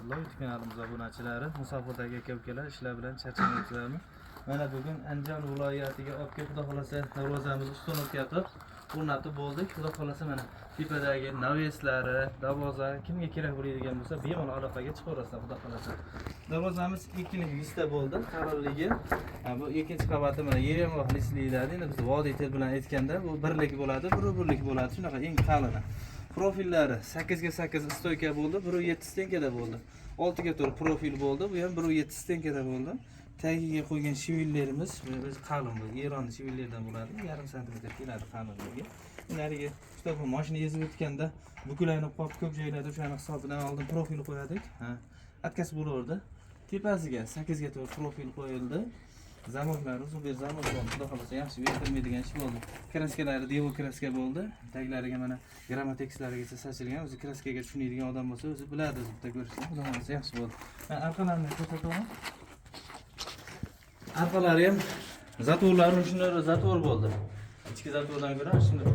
rahmatulloh. YouTube kanalimiz obunachilari, musofırdagi aka-ukalar ishlar bilan charchamayapsizlarmi? Mana bugun Andijon viloyatiga olib kelib, xudo xolasa darvozamiz ustunovka qilib, o'rnatib bo'ldik. Xudo xolasa mana tepadagi naveslari, darvoza kimga kerak bo'ladigan bo'lsa, bemalol aloqaga chiqaverasizlar, xudo xolasa. Darvozamiz 2 ta bo'ldi, qarolligi. Bu ikkinchi qavati mana yeng'oq lisliladi. Endi biz vodiy til bilan aytganda bu birlik bo'ladi, birlik bo'ladi. Shunaqa eng qalini. Profillari 8 ga 8 stoyka bo'ldi, 1.7 stenkada bo'ldi. 6 ga 4 profil bo'ldi, bu ham 1.7 stenkada bo'ldi. Tagiga qo'ygan shivillerimiz biz qalin bu Eron shivillerdan bo'ladi, 1.5 santimetr keladi qalinligi. Nariga kitob mashina ezib o'tganda buklanib qolib ko'p joylarda o'shani hisobidan oldin profil qo'yadik. Atkas bo'laverdi. Tepasiga 8 ga 4 profil qo'yildi. Zamoklari super zamok bo'ldi. Xudo xolasa yaxshi bertirmaydigan ish bo'ldi. Kraskalari devo kraska bo'ldi. Taglariga mana grammatekslarigacha sachilgan. O'zi kraskaga tushunadigan odam bo'lsa, o'zi biladi, bitta ko'rishni. Xudo xolasa yaxshi bo'ldi. Arqalarini ko'rsataman. Arqalari ham zatorlari shunday zator bo'ldi. Ichki zatordan ko'ra shunday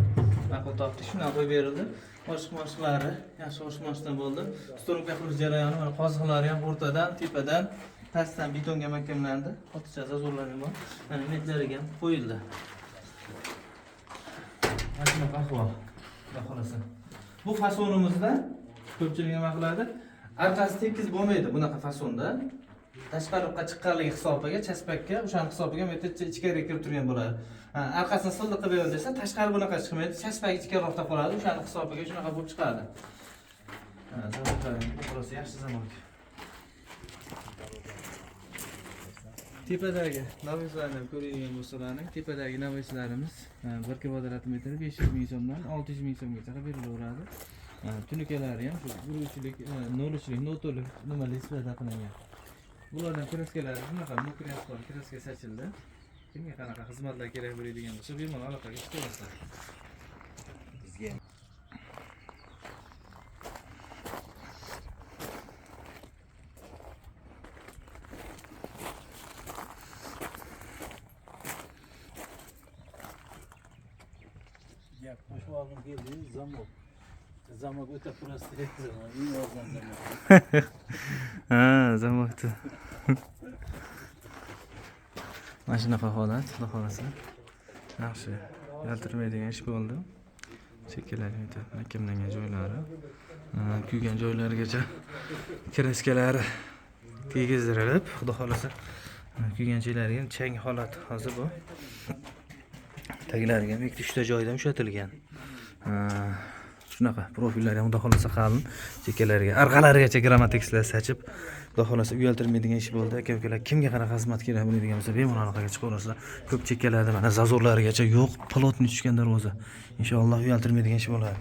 ma'qul topdik. Shundan qo'yib berildi. Boshqa-boshqalari yaxshi boshqashdan bo'ldi. Ustunovka qilish jarayoni mana qoziqlari ham o'rtadan, tepadan pastdan betonga mahkamlandi. Ortiqcha zazorlar ham bor. Mana netlariga ham qo'yildi. Mana shunaqa ahvol. Xudo xolasa. Bu fasonimizda ko'pchilik nima qiladi? Arkasi tekis bo'lmaydi bunaqa fasonda. Tashqariga chiqqanligi hisobiga, chaspakka, o'shaning hisobiga metrcha ichkariga kirib turgan bo'ladi. Arkasini silliq qilib berib desa, tashqari bunaqa chiqmaydi, chaspak ichkariroqda qoladi, o'shaning hisobiga shunaqa bo'lib chiqadi. Zamoqlar yaxshi zamoq. Tepadagi naveslarni ko'radigan bo'lsalaring, tepadagi naveslarimiz 1 kvadrat metri 500 ming so'mdan 600 ming so'mgacha berilaveradi. Tunukalari ham shu 1-chilik, 0-chilik, noto'lik nima lislarda qilingan. Bulardan kraskalari shunaqa mokryat bor, kraska sachildi. Kimga qanaqa xizmatlar kerak bo'ladigan bo'lsa, bemalol aloqaga chiqaverasizlar. Bizga gap qo'shib olgim keldi, zamok. Zamok o'ta prostrek zamok, eng ozg'in zamok. ha, zamokda. Mana shunaqa holat, xudo xolasa. Yaxshi, yaltirmaydigan ish bo'ldi. Chekkalari o'ta mahkamlangan joylari, kuygan joylarigacha kraskalari tegizdirilib, xudo xolasa kuygan joylariga chang holat hozir bu. Taglariga ham 2-3 ta joydan ushatilgan. Shunaqa profillari ham xudo xolasa qalin, chekkalariga, arqalarigacha grammatekslar sachib, xudo xolasa uyaltirmaydigan ish bo'ldi. Aka-ukalar kimga qanaqa xizmat kerak bo'ladigan bo'lsa, bemalol aloqaga chiqaverasizlar. Ko'p chekkalarda mana zazorlarigacha yo'q, plotni tushgan darvoza. Inshaalloh uyaltirmaydigan ish bo'ladi.